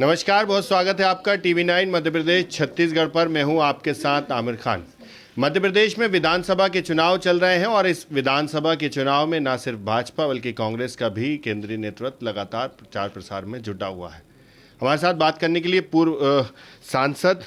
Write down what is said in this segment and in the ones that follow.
नमस्कार, बहुत स्वागत है आपका टीवी 9 मध्य प्रदेश छत्तीसगढ़ पर। मैं हूं आपके साथ आमिर खान। मध्य प्रदेश में विधानसभा के चुनाव चल रहे हैं और इस विधानसभा के चुनाव में न सिर्फ भाजपा बल्कि कांग्रेस का भी केंद्रीय नेतृत्व लगातार प्रचार प्रसार में जुटा हुआ है। हमारे साथ बात करने के लिए पूर्व सांसद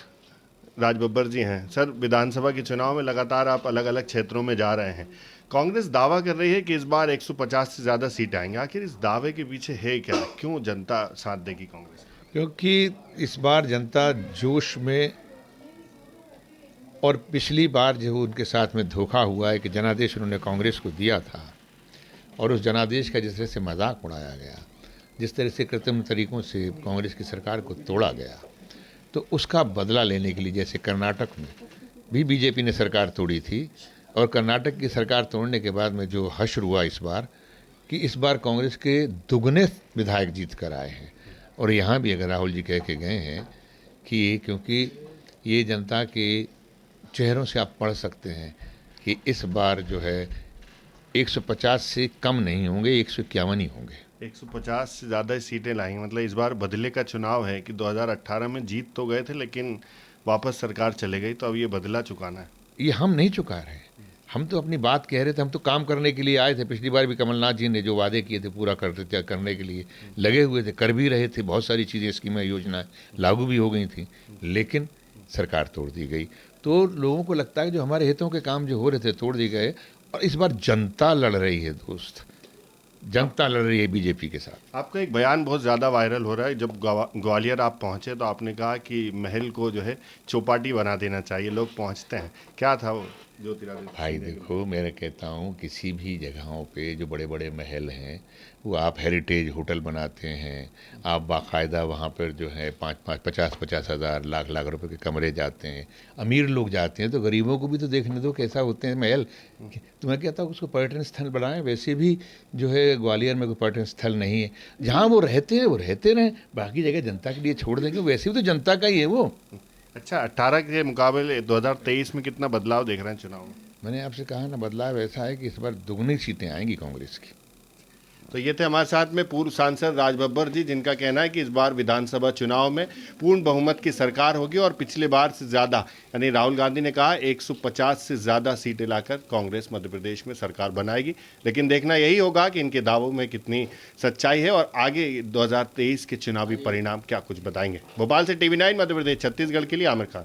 राज बब्बर जी हैं। सर, विधानसभा के चुनाव में लगातार आप अलग अलग क्षेत्रों में जा रहे हैं। कांग्रेस दावा कर रही है कि इस बार 150 से ज़्यादा सीटें आएंगी। आखिर इस दावे के पीछे है क्या? क्यों जनता साथ देगी कांग्रेस? क्योंकि इस बार जनता जोश में, और पिछली बार जो उनके साथ में धोखा हुआ है कि जनादेश उन्होंने कांग्रेस को दिया था और उस जनादेश का जिस तरह से मजाक उड़ाया गया, जिस तरह से कृत्रिम तरीकों से कांग्रेस की सरकार को तोड़ा गया, तो उसका बदला लेने के लिए, जैसे कर्नाटक में भी बीजेपी ने सरकार तोड़ी थी और कर्नाटक की सरकार तोड़ने के बाद में जो हश्र हुआ इस बार कि इस बार कांग्रेस के दुगने विधायक जीत कर आए हैं। और यहाँ भी अगर राहुल जी कह के गए हैं कि क्योंकि ये जनता के चेहरों से आप पढ़ सकते हैं कि इस बार जो है 150 से कम नहीं होंगे, 151 ही होंगे। 150 से ज़्यादा सीटें लाएंगे, मतलब इस बार बदले का चुनाव है कि 2018 में जीत तो गए थे लेकिन वापस सरकार चले गई, तो अब ये बदला चुकाना है। ये हम नहीं चुका रहे, हम तो अपनी बात कह रहे थे, हम तो काम करने के लिए आए थे। पिछली बार भी कमलनाथ जी ने जो वादे किए थे पूरा करने के लिए लगे हुए थे, कर भी रहे थे। बहुत सारी चीज़ें, स्कीमें, योजनाएं लागू भी हो गई थी, लेकिन सरकार तोड़ दी गई। तो लोगों को लगता है जो हमारे हितों के काम जो हो रहे थे तोड़ दिए गए। और इस बार जनता लड़ रही है दोस्त, जनता लड़ रही है बीजेपी के साथ। आपका एक बयान बहुत ज़्यादा वायरल हो रहा है। जब ग्वालियर आप पहुंचे तो आपने कहा कि महल को जो है चौपाटी बना देना चाहिए, लोग पहुंचते हैं। क्या था वो ज्योतिरादित्य? भाई देखो, मैं कहता हूँ किसी भी जगहों पे जो बड़े बड़े महल हैं वो आप हेरिटेज होटल बनाते हैं, आप बाकायदा वहाँ पर जो है 50 हज़ार लाख रुपए के कमरे जाते हैं, अमीर लोग जाते हैं, तो गरीबों को भी तो देखने दो कैसा होते हैं महल। तो मैं कहता हूँ उसको पर्यटन स्थल बनाएं। वैसे भी जो है ग्वालियर में कोई पर्यटन स्थल नहीं है, जहाँ वो रहते हैं वो रहते रहें, बाकी जगह जनता के लिए छोड़ देंगे। वैसे भी तो जनता का ही है वो। अच्छा, 18 के मुकाबले 2023 में कितना बदलाव देख रहे हैं चुनाव में? मैंने आपसे कहा ना, बदलाव ऐसा है कि इस बार दुगनी सीटें आएंगी कांग्रेस की। तो ये थे हमारे साथ में पूर्व सांसद राज बब्बर जी, जिनका कहना है कि इस बार विधानसभा चुनाव में पूर्ण बहुमत की सरकार होगी और पिछले बार से ज़्यादा, यानी राहुल गांधी ने कहा 150 से ज़्यादा सीटें लाकर कांग्रेस मध्य प्रदेश में सरकार बनाएगी। लेकिन देखना यही होगा कि इनके दावों में कितनी सच्चाई है और आगे 2023 के चुनावी परिणाम क्या कुछ बताएंगे। भोपाल से टीवी 9 मध्य प्रदेश छत्तीसगढ़ के लिए आमिर खान।